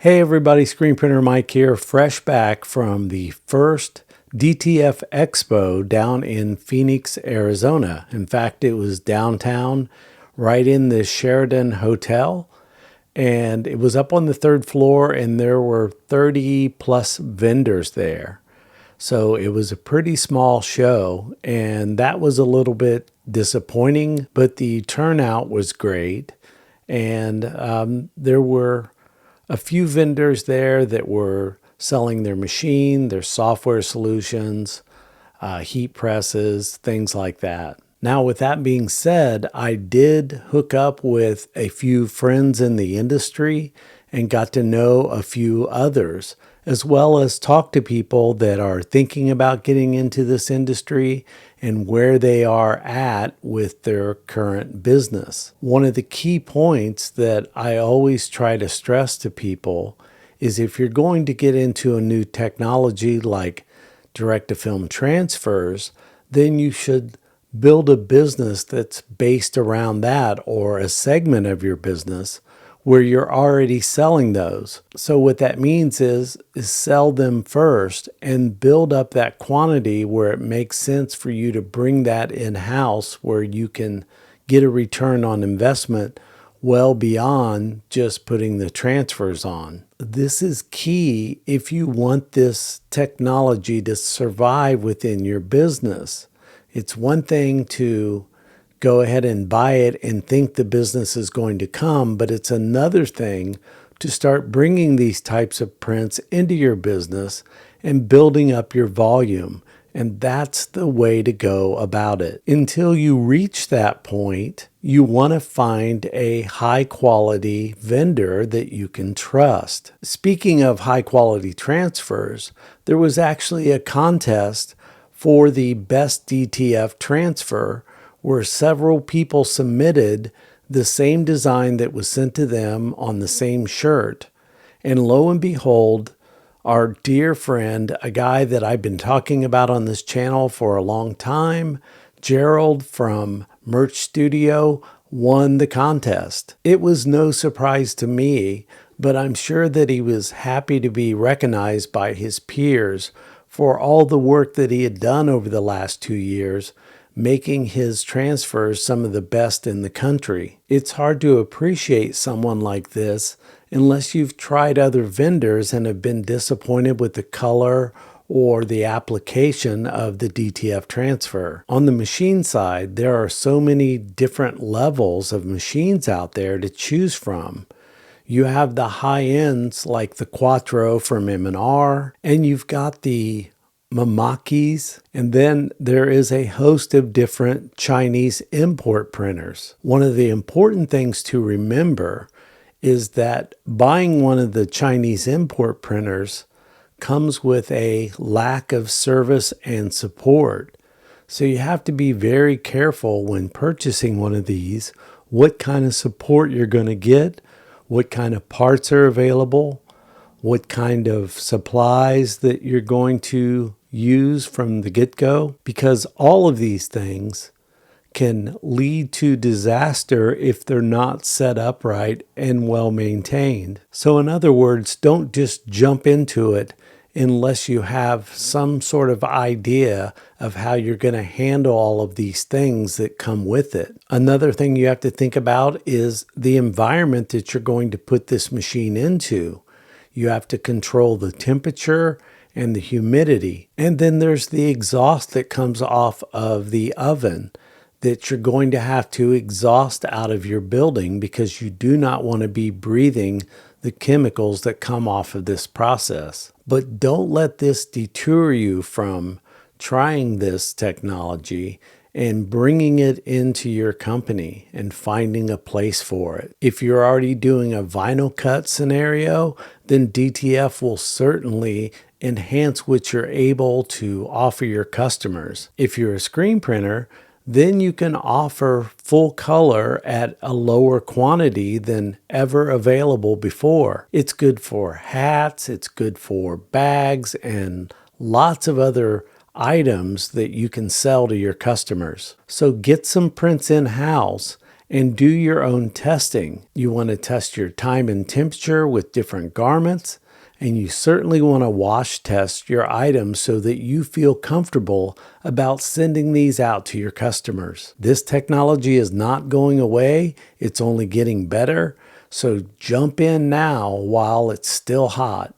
Hey everybody, Screen Printer Mike here, fresh back from the first DTF Expo down in Phoenix, Arizona. In fact, it was downtown, right in the Sheraton Hotel, and it was up on the third floor, and there were 30 plus vendors there. So it was a pretty small show, and that was a little bit disappointing, but the turnout was great. And there were a few vendors there that were selling their machine, their software solutions, heat presses, things like that. Now, with that being said, I did hook up with a few friends in the industry and got to know a few others, as well as talk to people that are thinking about getting into this industry and where they are at with their current business. One of the key points that I always try to stress to people is if you're going to get into a new technology like direct-to-film transfers, then you should build a business that's based around that, or a segment of your business where you're already selling those. So what that means is sell them first and build up that quantity where it makes sense for you to bring that in-house, where you can get a return on investment well beyond just putting the transfers on. This is key if you want this technology to survive within your business. It's one thing to go ahead and buy it and think the business is going to come, but it's another thing to start bringing these types of prints into your business and building up your volume. And that's the way to go about it. Until you reach that point, you want to find a high quality vendor that you can trust. Speaking of high quality transfers, there was actually a contest for the best DTF transfer, where several people submitted the same design that was sent to them on the same shirt. And lo and behold, our dear friend, a guy that I've been talking about on this channel for a long time, Gerald from Merch Studio, won the contest. It was no surprise to me, but I'm sure that he was happy to be recognized by his peers for all the work that he had done over the last 2 years, making his transfers some of the best in the country. It's hard to appreciate someone like this unless you've tried other vendors and have been disappointed with the color or the application of the DTF transfer. On the machine side, there are so many different levels of machines out there to choose from. You have the high ends like the Quattro from M&R, and you've got the Mamakis, and then there is a host of different Chinese import printers. One of the important things to remember is that buying one of the Chinese import printers comes with a lack of service and support. So you have to be very careful when purchasing one of these, what kind of support you're going to get, what kind of parts are available, what kind of supplies that you're going to use from the get-go, because all of these things can lead to disaster if they're not set up right and well maintained. So in other words, don't just jump into it unless you have some sort of idea of how you're going to handle all of these things that come with it. Another thing you have to think about is the environment that you're going to put this machine into. You have to control the temperature and the humidity. And then there's the exhaust that comes off of the oven that you're going to have to exhaust out of your building, because you do not want to be breathing the chemicals that come off of this process. But don't let this deter you from trying this technology and bringing it into your company and finding a place for it. If you're already doing a vinyl cut scenario, then DTF will certainly enhance what you're able to offer your customers. If you're a screen printer, then you can offer full color at a lower quantity than ever available before. It's good for hats, it's good for bags, and lots of other items that you can sell to your customers. So get some prints in-house and do your own testing. You want to test your time and temperature with different garments, and you certainly want to wash test your items so that you feel comfortable about sending these out to your customers. This technology is not going away, it's only getting better, so jump in now while it's still hot.